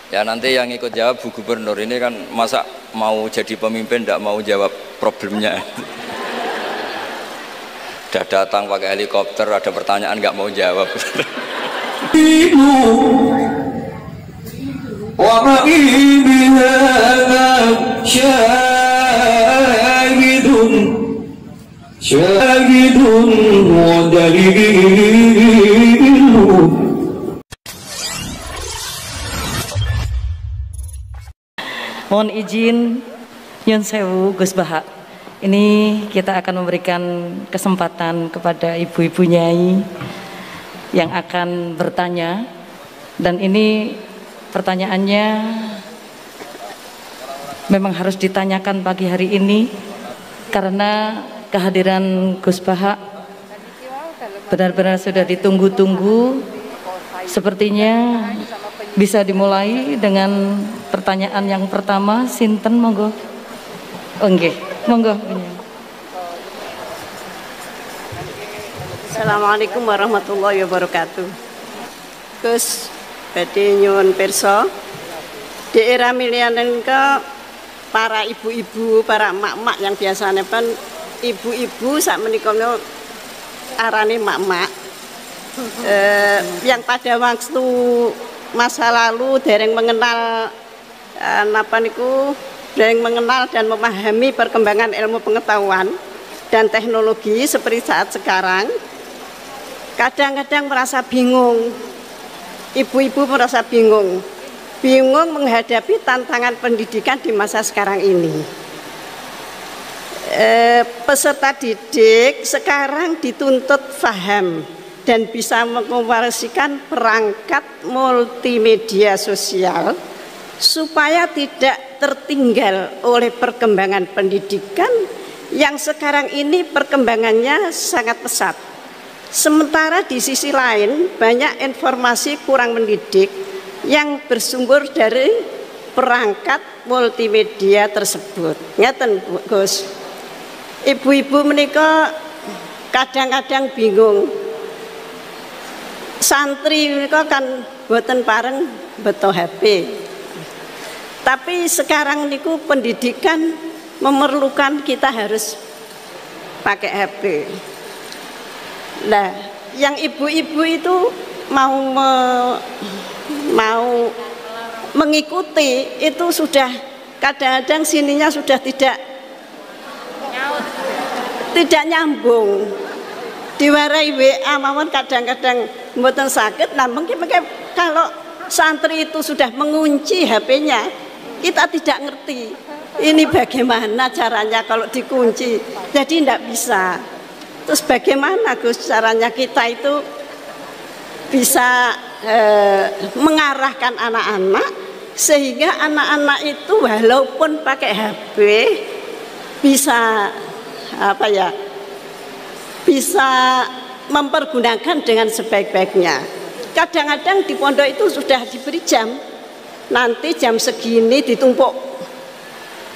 Ya nanti yang ikut jawab Bu Gubernur ini kan masa mau jadi pemimpin tidak mau jawab problemnya. Udah datang pakai helikopter, ada pertanyaan nggak mau jawab. Mohon izin Nyun Sewu Gus Baha. Ini kita akan memberikan kesempatan kepada ibu-ibu nyai yang akan bertanya, dan ini pertanyaannya memang harus ditanyakan pagi hari ini karena kehadiran Gus Baha benar-benar sudah ditunggu-tunggu. Sepertinya bisa dimulai dengan pertanyaan yang pertama. Sinten monggo. Oh nggih, monggo. Assalamualaikum warahmatullahi wabarakatuh. Gus badhe nyuwun pirsa, di era milenial ke para ibu-ibu, para emak-emak yang biasanya kan ibu-ibu sak menika arane emak-emak yang pada waktu masa lalu dereng mengenal dereng mengenal dan memahami perkembangan ilmu pengetahuan dan teknologi seperti saat sekarang, kadang-kadang merasa bingung. Ibu-ibu merasa bingung menghadapi tantangan pendidikan di masa sekarang ini. Peserta didik sekarang dituntut paham dan bisa mengoperasikan perangkat multimedia sosial supaya tidak tertinggal oleh perkembangan pendidikan yang sekarang ini perkembangannya sangat pesat. Sementara di sisi lain banyak informasi kurang mendidik yang bersumber dari perangkat multimedia tersebut. Ngeten Gus, ibu-ibu menika kadang-kadang bingung. Santri menika kan boten pareng beto HP. Tapi sekarang niku pendidikan memerlukan kita harus pakai HP. Nah, yang ibu-ibu itu mau mengikuti itu sudah kadang-kadang sininya sudah tidak nyambung. Diwarai WA mawon kadang-kadang mboten sakit. Nah, mungkin kalau santri itu sudah mengunci HP-nya, kita tidak ngerti ini bagaimana caranya kalau dikunci, jadi tidak bisa. Terus bagaimana Gus caranya kita itu bisa mengarahkan anak-anak sehingga anak-anak itu walaupun pakai HP bisa bisa mempergunakan dengan sebaik-baiknya. Kadang-kadang di pondok itu sudah diberi jam, nanti jam segini ditumpuk,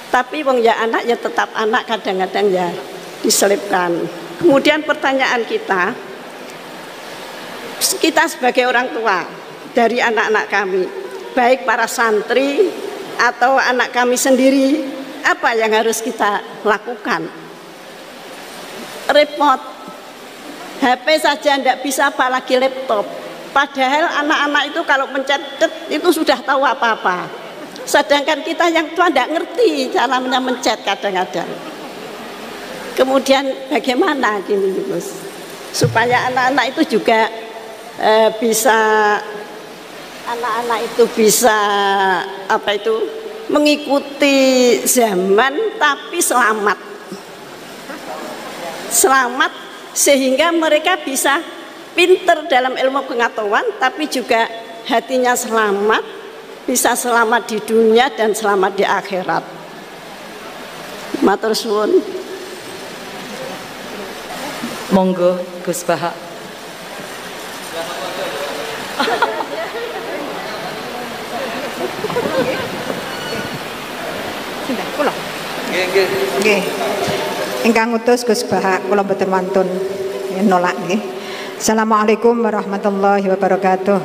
tapi wong ya anak ya tetap anak, kadang-kadang ya diselipkan. Kemudian pertanyaan kita sebagai orang tua dari anak-anak kami, baik para santri atau anak kami sendiri, apa yang harus kita lakukan? Repot, HP saja tidak bisa, apalagi laptop. Padahal anak-anak itu kalau mencet itu sudah tahu apa-apa. Sedangkan kita yang tua tidak ngerti caranya mencet kadang-kadang. Kemudian bagaimana gini Gus, supaya anak-anak itu juga bisa mengikuti zaman tapi selamat sehingga mereka bisa pinter dalam ilmu pengetahuan tapi juga hatinya selamat, bisa selamat di dunia dan selamat di akhirat. Matur suwun. Monggo Gus Baha. Sinten kula? Nggih. Ingkang ngutus Gus Baha kula mboten wantun nolak nggih. Assalamualaikum warahmatullahi wabarakatuh.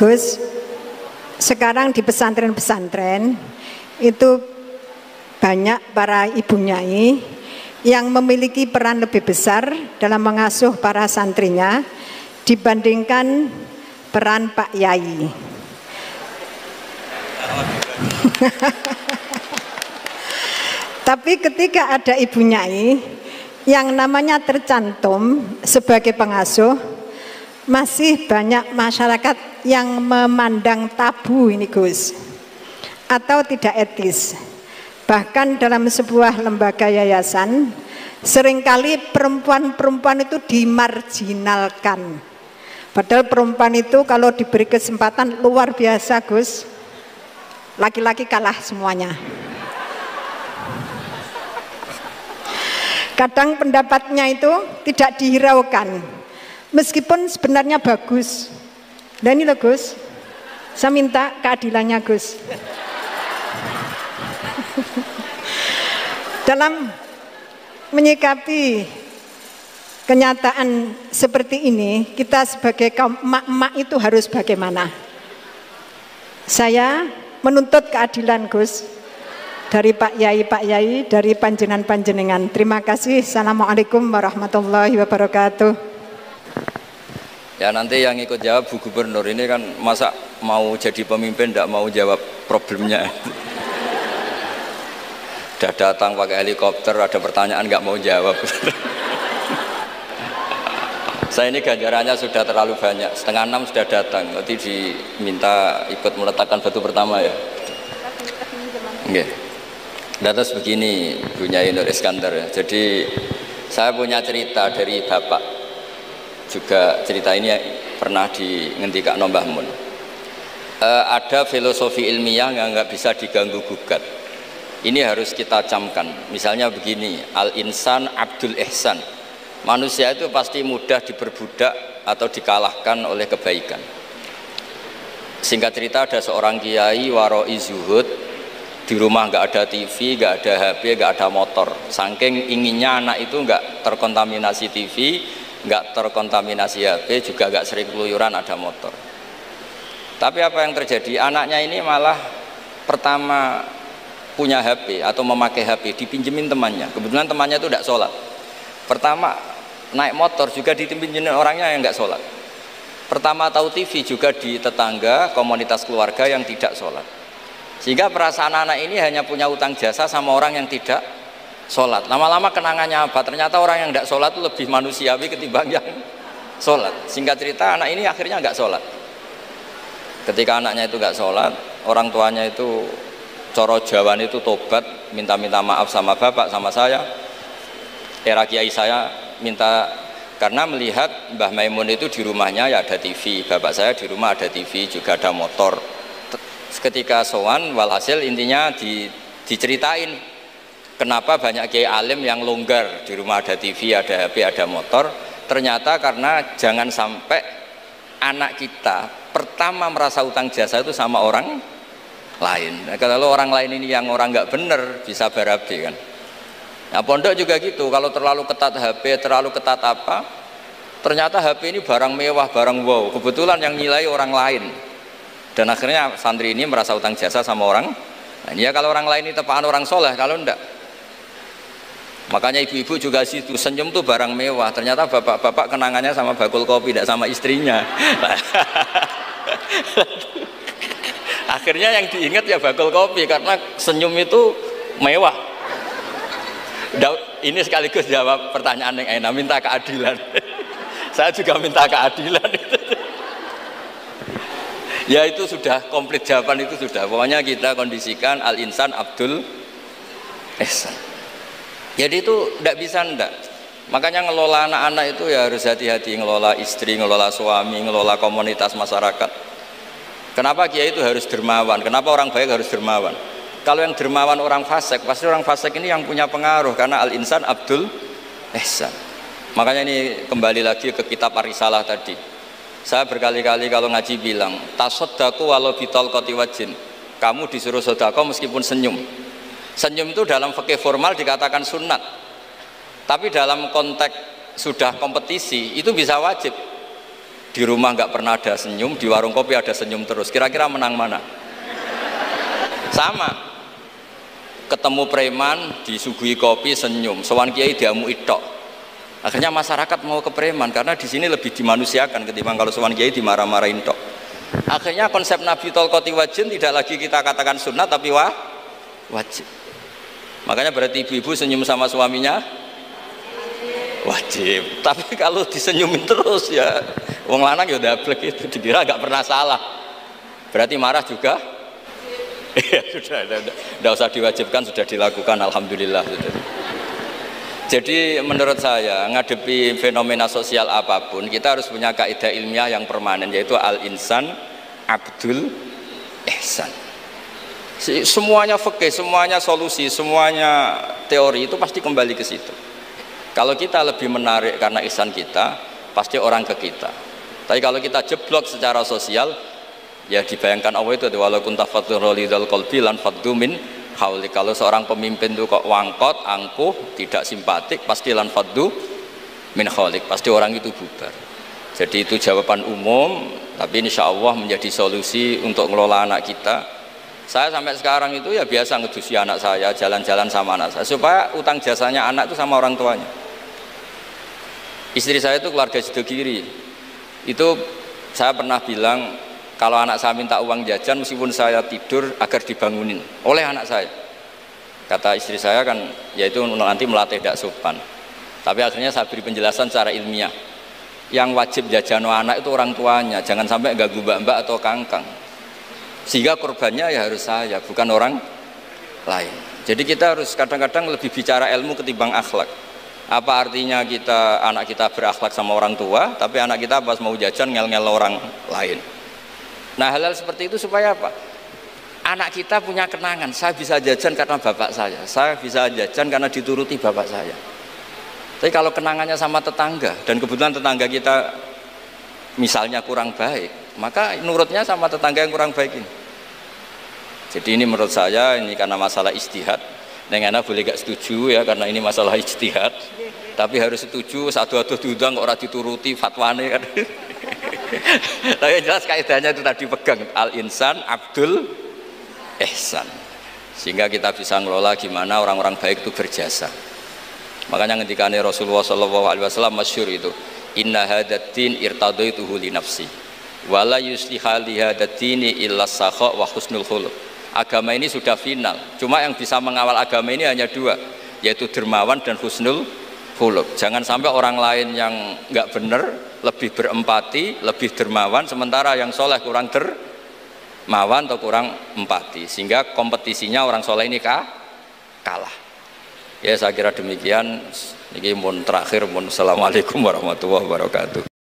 Gus, sekarang di pesantren-pesantren itu banyak para ibu nyai yang memiliki peran lebih besar dalam mengasuh para santrinya dibandingkan peran Pak Yai. Tapi ketika ada ibu nyai yang namanya tercantum sebagai pengasuh, masih banyak masyarakat yang memandang tabu ini Gus, atau tidak etis. Bahkan dalam sebuah lembaga yayasan, seringkali perempuan-perempuan itu dimarginalkan. Padahal perempuan itu kalau diberi kesempatan luar biasa Gus, laki-laki kalah semuanya. Kadang pendapatnya itu tidak dihiraukan, meskipun sebenarnya bagus. Dan ini loh Gus, saya minta keadilannya Gus. Dalam menyikapi kenyataan seperti ini, kita sebagai kaum emak-emak itu harus bagaimana? Saya menuntut keadilan Gus, dari Pak Yai, dari panjenengan-panjenengan. Terima kasih. Assalamualaikum warahmatullahi wabarakatuh. Ya nanti yang ikut jawab Bu Gubernur ini kan masa mau jadi pemimpin tidak mau jawab problemnya. Udah datang pakai helikopter, ada pertanyaan nggak mau jawab. Saya ini ganjarannya sudah terlalu banyak, 5:30 sudah datang, nanti diminta ikut meletakkan batu pertama ya. Oke. Terus begini Bu Nyai Nur Iskandar ya. Jadi saya punya cerita dari Bapak, juga cerita ini pernah ngendikakno Mbah Mun. Ada filosofi ilmiah yang nggak bisa diganggu gugat. Ini harus kita camkan. Misalnya begini, al-insan abdul ihsan. Manusia itu pasti mudah diperbudak atau dikalahkan oleh kebaikan. Singkat cerita, ada seorang kiai waroi zuhud, di rumah nggak ada TV, nggak ada HP, nggak ada motor. Saking inginnya anak itu nggak terkontaminasi TV, nggak terkontaminasi HP, juga nggak sering keluyuran ada motor. Tapi apa yang terjadi? Anaknya ini malah pertama punya HP atau memakai HP dipinjemin temannya. Kebetulan temannya itu tidak sholat. Pertama naik motor juga dipinjemin orangnya yang nggak sholat. Pertama tahu TV juga di tetangga, komunitas keluarga yang tidak sholat. Sehingga perasaan anak ini hanya punya utang jasa sama orang yang tidak sholat. Lama-lama kenangannya apa? Ternyata orang yang tidak sholat itu lebih manusiawi ketimbang yang sholat. Singkat cerita anak ini akhirnya nggak sholat. Ketika anaknya itu nggak sholat, orang tuanya itu coro Jawan itu tobat, minta maaf sama bapak, sama saya, era kiai saya minta, karena melihat Mbah Maimun itu di rumahnya ya ada TV, bapak saya di rumah ada TV, juga ada motor. Ketika sowan, walhasil intinya diceritain kenapa banyak kiai alim yang longgar, di rumah ada TV, ada HP, ada motor. Ternyata karena jangan sampai anak kita pertama merasa utang jasa itu sama orang lain. Nah, kalau orang lain ini yang orang nggak bener bisa berabe kan. Nah pondok juga gitu, kalau terlalu ketat HP, terlalu ketat apa, ternyata HP ini barang mewah, barang wow, kebetulan yang nilai orang lain, dan akhirnya santri ini merasa utang jasa sama orang. Nah ini ya kalau orang lain ini tepaan orang soleh, kalau enggak. Makanya ibu-ibu juga situ, senyum tuh barang mewah, ternyata bapak-bapak kenangannya sama bakul kopi, tidak sama istrinya. Akhirnya yang diingat ya bakul kopi, karena senyum itu mewah. Ini sekaligus jawab pertanyaan yang enak, minta keadilan. Saya juga minta keadilan. Ya itu sudah komplit, jawaban itu sudah. Pokoknya kita kondisikan al-insan abdul ihsan. Jadi itu tidak bisa ndak. Makanya ngelola anak-anak itu ya harus hati-hati, ngelola istri, ngelola suami, ngelola komunitas masyarakat. Kenapa kiai itu harus dermawan? Kenapa orang baik harus dermawan? Kalau yang dermawan orang fasik, pasti orang fasik ini yang punya pengaruh, karena al-insan abdul ihsan. Makanya ini kembali lagi ke kitab Ar-Risalah tadi. Saya berkali-kali kalau ngaji bilang, tasodaku walau bitol koti wajin. Kamu disuruh sodako meskipun senyum. Senyum itu dalam fikih formal dikatakan sunnat. Tapi dalam konteks sudah kompetisi itu bisa wajib. di rumah nggak pernah ada senyum, di warung kopi ada senyum terus. Kira-kira menang mana? Sama. Ketemu preman, disuguhi kopi, senyum. Sowan kiai diamu itok. Akhirnya masyarakat mau ke preman karena di sini lebih dimanusiakan ketimbang kalau sowan kiai dimarah-marahin tok. Akhirnya konsep Nabi Tolkoti Wajin tidak lagi kita katakan sunnah tapi wajib. Makanya berarti ibu-ibu senyum sama suaminya wajib. Tapi kalau disenyumin terus ya wong lanang ya dablek itu dikira nggak pernah salah. Berarti marah juga? Ya sudah, tidak usah diwajibkan, sudah dilakukan, alhamdulillah. Jadi menurut saya ngadepi fenomena sosial apapun kita harus punya kaidah ilmiah yang permanen, yaitu al-insan abdul ihsan. Semuanya fikih, semuanya solusi, semuanya teori itu pasti kembali ke situ. Kalau kita lebih menarik karena ihsan kita, pasti orang ke kita. Tapi kalau kita jeblok secara sosial, ya dibayangkan Allah itu walau kunta fadhur lidal qalbi lan faddu min hauli. Kalau seorang pemimpin itu kok wangkot, angkuh, tidak simpatik, pasti lan faddu min haulik, pasti orang itu bubar. Jadi itu jawaban umum, tapi insya Allah menjadi solusi untuk ngelola anak kita. Saya sampai sekarang itu ya biasa ngedusi anak saya, jalan-jalan sama anak saya, supaya utang jasanya anak itu sama orang tuanya. Istri saya itu keluarga Sidogiri. Itu saya pernah bilang, kalau anak saya minta uang jajan meskipun saya tidur agar dibangunin oleh anak saya. Kata istri saya kan yaitu nanti melatih tidak sopan. Tapi akhirnya saya beri penjelasan secara ilmiah. Yang wajib jajan anak itu orang tuanya, jangan sampai ganggu mbak-mbak atau kangkang. Sehingga korbannya ya harus saya, bukan orang lain. Jadi kita harus kadang-kadang lebih bicara ilmu ketimbang akhlak. Apa artinya anak kita berakhlak sama orang tua, tapi anak kita pas mau jajan ngel-ngel orang lain. Nah hal-hal seperti itu supaya apa? Anak kita punya kenangan, saya bisa jajan karena bapak saya bisa jajan karena dituruti bapak saya. Tapi kalau kenangannya sama tetangga, dan kebetulan tetangga kita misalnya kurang baik, maka nurutnya sama tetangga yang kurang baik ini. Jadi ini menurut saya, ini karena masalah ijtihad. Neng anak boleh gak setuju ya, karena ini masalah ijtihad. Tapi harus setuju, satu-satu diundang kok ora dituruti fatwane kan. Tapi jelas kaidahnya itu tadi pegang al-insan abdul ihsan, sehingga kita bisa ngelola gimana orang-orang baik itu berjasa. Makanya ketika Rasulullah SAW masyhur itu, inna hadatin irtadaituhu li nafsi wala yusliha li hadatini illa sakha wa husnul khuluq. Agama ini sudah final, cuma yang bisa mengawal agama ini hanya dua, yaitu dermawan dan husnul khuluq. Jangan sampai orang lain yang nggak benar lebih berempati, lebih dermawan, sementara yang soleh kurang dermawan atau kurang empati, sehingga kompetisinya orang soleh ini kalah. Ya saya kira demikian. Ini mohon terakhir, mohon assalamualaikum warahmatullahi wabarakatuh.